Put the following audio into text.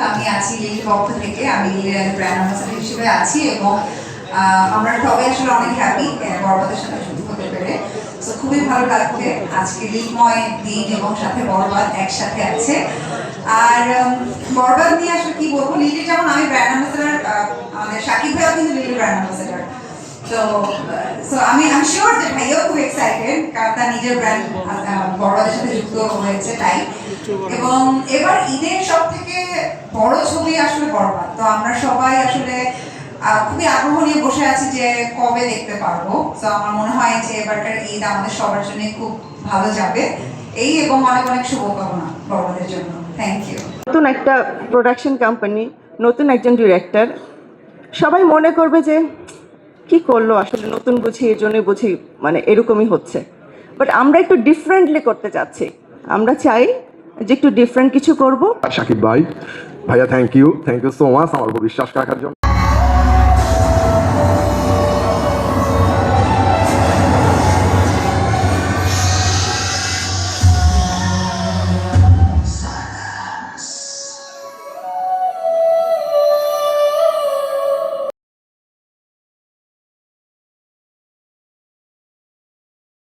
আমি আছি লিলির পক্ষ থেকে, আমি লিলির ব্র্যান্ড অ্যাম্বাসাডর হিসেবে আছি এবং আমরা সবাই আসলে অনেক হ্যাপি বরবাদের সাথে যুক্ত হতে পেরে। তো খুবই ভালো লাগছে আজকে লিলময় দিন এবং সাথে বরবাদ একসাথে আছে। আর বরবাদ নিয়ে আসলে কি বলবো, লিলি যেমন আমি ব্র্যান্ড অ্যাম্বাসাডর, আমাদের শাকিব ভাইও কিন্তু লিলির ব্র্যান্ড অ্যাম্বাসাডর। তো আমি শিওর যে ভাইও খুব এক্সাইটেড, কারণ তার নিজের ব্র্যান্ড বড়দের সাথে যুক্ত হয়েছে তাই। এবং এবার ঈদের সব থেকে বড় ছবি আসলে বরবাদ, তো আমরা সবাই আসলে খুবই আগ্রহ নিয়ে বসে আছি যে কবে দেখতে পারবো। তো আমার মনে হয় যে এবারকার ঈদ আমাদের সবার জন্য খুব ভালো যাবে এই, এবং অনেক অনেক শুভকামনা বরবাদের জন্য। Thank you. নতুন একটা প্রোডাকশন কোম্পানি, নতুন একজন ডিরেক্টর, সবাই মনে করবে যে কি করলো আসলে, নতুন বুঝি এর জন্য বুঝি, মানে এরকমই হচ্ছে। বাট আমরা একটু ডিফারেন্টলি করতে চাচ্ছি। আমরা চাই যে একটু ডিফারেন্ট কিছু করব। শাকিব ভাই, ভাইয়া থ্যাংক ইউ সো মাচ আমার উপর বিশ্বাস রাখার জন্য।